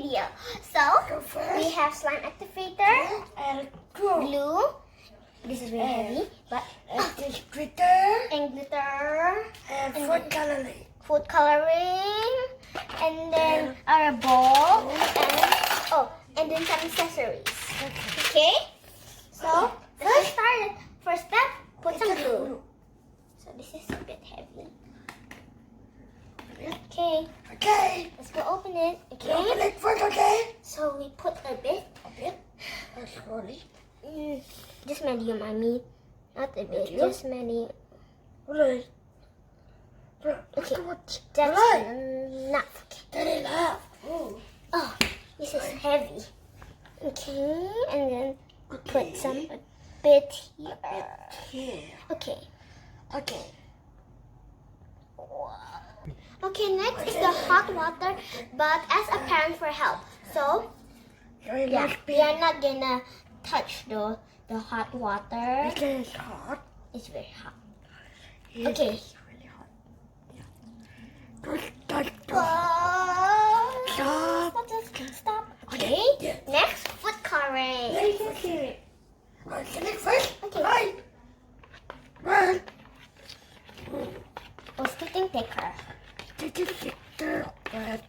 video. So we have slime activator and glue. This is very heavy, but this glitter and glitter and food coloring. food coloring, and then our bowl, and then some accessories. Okay. So let's start. First step, put some glue. So this is a bit heavy. Okay. Okay. Let's go open it. Okay. Open it first, okay? So we put a bit. Slowly. Just medium, I mean. Not a bit, Medium? just medium. Right. Okay. What? That's Right. enough. That is enough. Oh. Oh, this is heavy. Okay, and then put some a bit here. Here. Okay. Okay. Okay, next is the hot water, but as a parent for help. So yeah, we are not gonna touch the hot water. It is hot. It's very hot. It Okay. is really hot. Yeah. Stop. Stop. Okay. Yeah. Next, food coloring. Okay. First. Okay. Right. Right. It's getting thicker. This is the bread.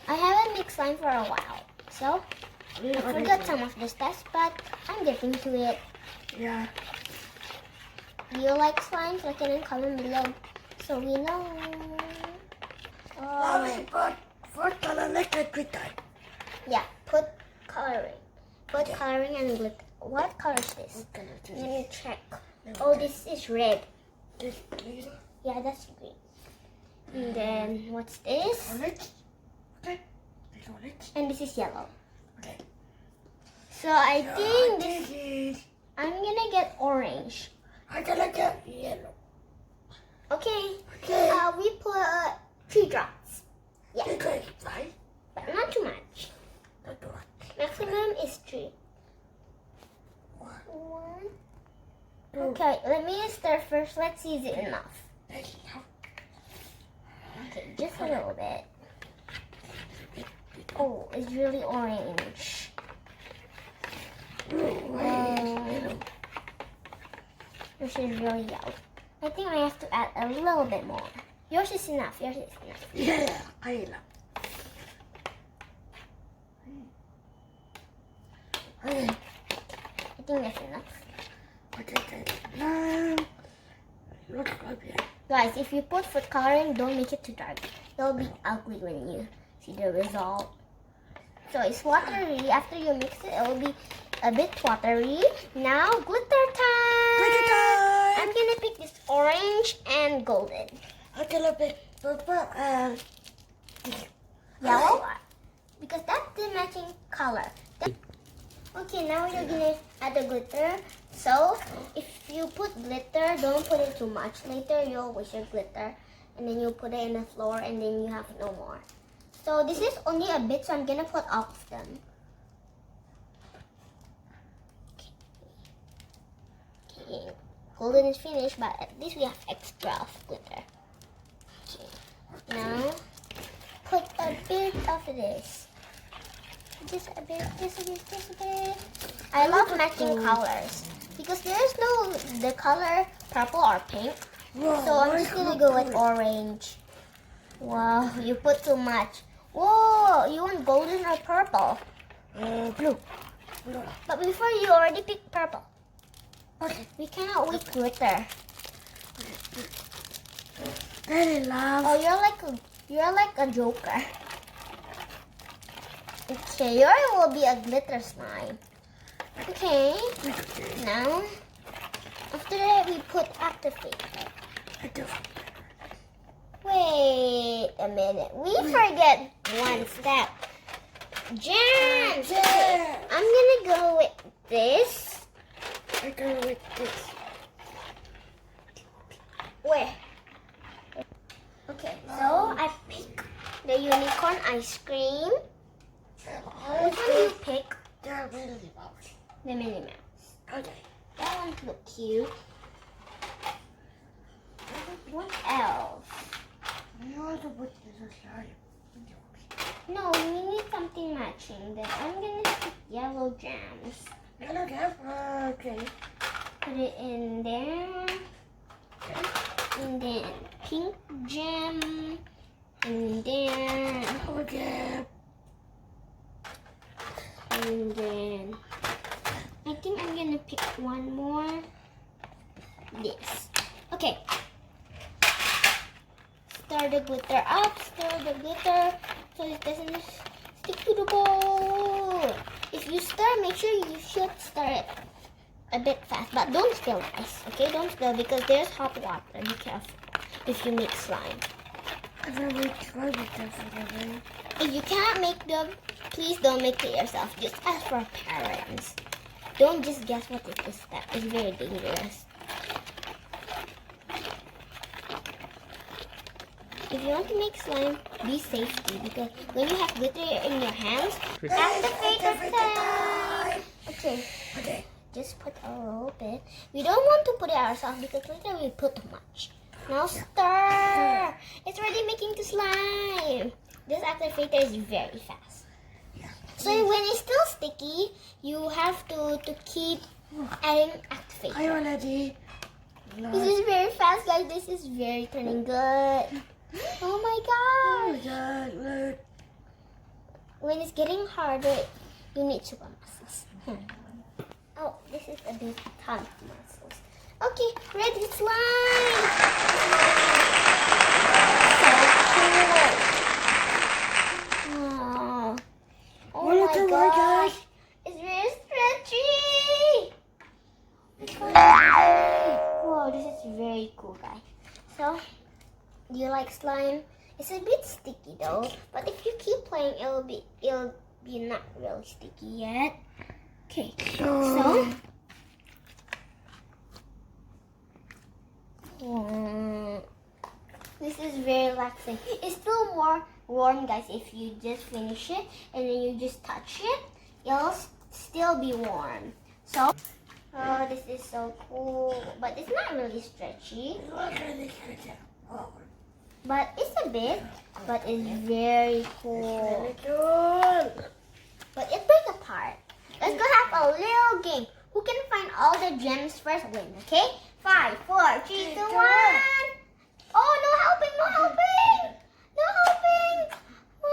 I haven't mixed slime for a while, so I forgot some of the steps, but I'm getting to it. Yeah. Do you like slimes? Like it in comment below, so we know. Now we put food coloring and glitter. Yeah, put coloring. Put coloring and glitter. What color is this? Okay. Let me check. Oh, this is red. This glitter. Yeah, that's green. And then what's this? Orange. Okay. This orange. And this is yellow. Okay. So I think This is. I'm gonna get orange. I gonna get yellow. Okay. Okay. We put 3 drops. Yeah, Okay. Right. but not too much. Not too much. Maximum is 3. One. 1. Okay, let me stir first. Let's see is it enough. That's enough. Okay, just a little bit. Oh, it's really orange. This is really yellow. I think I have to add a little bit more. Yours is enough. Yours is enough. Yeah. I love. Okay. I think that's enough. Okay. Now. Look like that. Guys, if you put food coloring, don't make it too dark. It'll be ugly when you see the result. So it's watery. After you mix it, it will be a bit watery. Now, glitter time! Glitter time! I'm gonna pick this orange and golden. I gonna pick purple and Yellow, because that's the matching color. Okay, now you're gonna add the glitter. So, if you put glitter, don't put it too much. Later, you'll waste your glitter. And then you put it in the floor and then you have no more. So, this is only a bit, so I'm gonna put all of them. Okay. Golden is finished, but at least we have extra of glitter. Okay. Now, put a bit of this. Just a bit, just a bit, just a bit. I love matching colors because there's no the color purple or pink. So I'm just gonna go with orange. Wow, you put too much. Whoa, you want golden or purple? blue. But before you already picked purple. Okay. We cannot with glitter. Very love. Oh, you're like a joker. Okay, yours will be a glitter slime. Okay. Now, after that, we put activator. Wait a minute. We forget one step. Jam! Yeah. I'm gonna go with this. I go with this. Where? Okay, so I pick the unicorn ice cream. Which one do you pick? The Minnie Mouse. The Minnie Mouse. Okay. That one looks cute. What else? You also put this aside. No, we need something matching. Then I'm gonna stick yellow jams. Yellow jam? Okay. Put it in there. And then pink jam. And then... Yellow jam. And then... I think I'm gonna pick one more. This. Okay. Stir the glitter up. Stir the glitter so it doesn't stick to the bowl. If you stir, make sure you should stir it a bit fast. But don't spill, guys. Okay? Don't spill because there's hot water. Be careful if you make slime. I've never tried it definitely. If you can't make them, please don't make it yourself. Just ask for parents. Don't just guess what it is. That is very dangerous. If you want to make slime, be safety because when you have glitter in your hands, activator time. Okay. Just put a little bit. We don't want to put it ourselves because later we put too much. Now stir. It's already making the slime. This activator is very fast. So when it's still sticky, you have to keep adding activator. I already. This is very fast, guys. This is very turning good. Oh my god! God, look. When it's getting harder, you need super muscles. Oh, this is a big ton of muscles. Okay, ready slime! So cool! Oh my gosh! It's very stretchy! Whoa, this is very cool, guys. So, do you like slime? It's a bit sticky though, but if you keep playing, it'll be not really sticky yet. Okay, so this is very relaxing. It's still more warm, guys. If you just finish it and then you just touch it, it'll still be warm. So, oh, this is so cool, but it's not really stretchy. But it's a bit, but it's very cool. Really good. But it breaks apart. Let's go have a little game. Who can find all the gems first win, okay? 5, 4, 3, 2, 1. Oh, no helping, no helping. No helping. 1,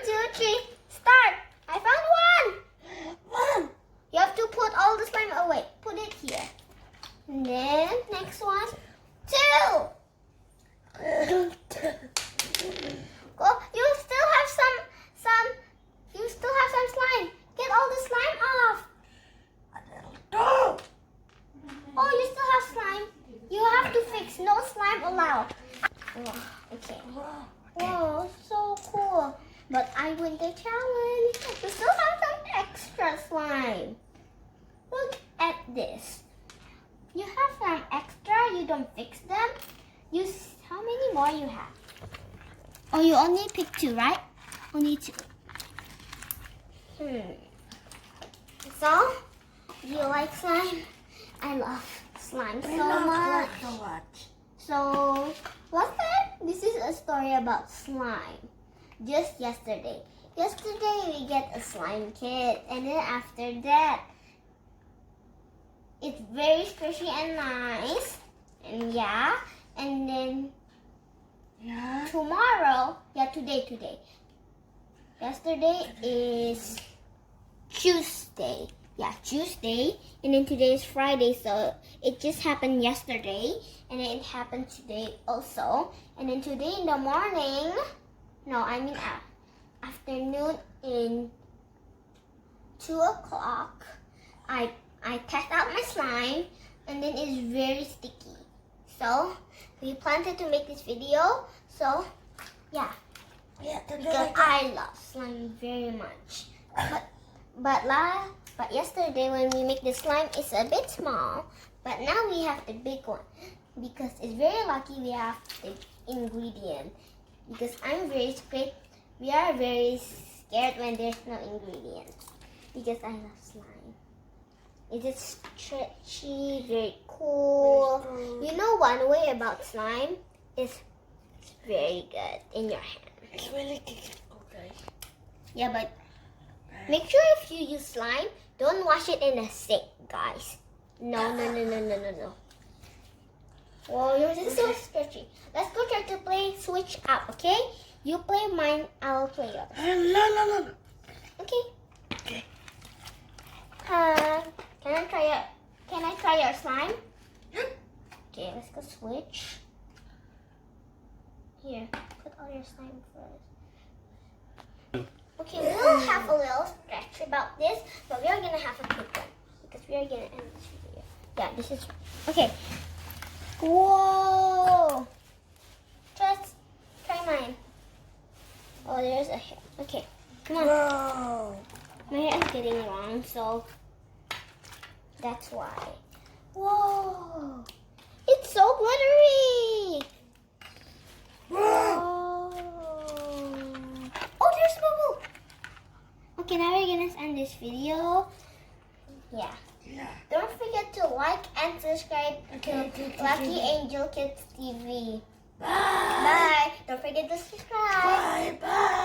2, 3. Start. I found one. You have to put all the slime away. Put it here. And then next one. 2. Go. You still have some slime. Get all the slime off. Oh, you still have slime. You have to fix. No slime allowed. Oh, okay. Whoa, so cool. But I win the challenge. You still have some extra slime. Look at this. You have some extra. You don't fix them. How many more you have? Oh, you only picked 2, right? Only 2. So, do you like slime? I love slime so much. So, what's that? This is a story about slime. Just yesterday. Yesterday we get a slime kit, and then after that, it's very squishy and nice. And yeah, and then tomorrow, today. Yesterday is Tuesday. Yeah, Tuesday. And then today is Friday. So it just happened yesterday. And then it happened today also. And then today in the morning, afternoon in 2 o'clock, I test out my slime. And then it's very sticky. So we planted to make this video. So yeah. Because I love slime very much. But yesterday when we make the slime, it's a bit small. But now we have the big one. Because it's very lucky we have the ingredient. Because we are very scared when there's no ingredients. Because I love slime. It is stretchy, very cool. You know one way about slime is it's very good in your hand. It's really difficult, guys. Yeah, but make sure if you use slime, don't wash it in a sink, guys. No. Whoa, yours is so stretchy. Let's go try to play switch up, okay? You play mine, I'll play yours. No. Okay. Okay. Can I try your slime? Okay, let's go switch. Here, put all your slime first. Okay, we'll have a little stretch about this, but we are gonna have a quick one because we are gonna end this video. Yeah, this is okay. Whoa! Try mine. Oh, there's a hair. Okay, come on. Whoa. My hair is getting long, so that's why. Whoa! It's so glittery! Whoa. Oh, there's bubble! Okay, now we're gonna end this video. Yeah. Don't forget to like and subscribe to Lucky Angel Kids TV. Bye. Bye! Don't forget to subscribe. Bye.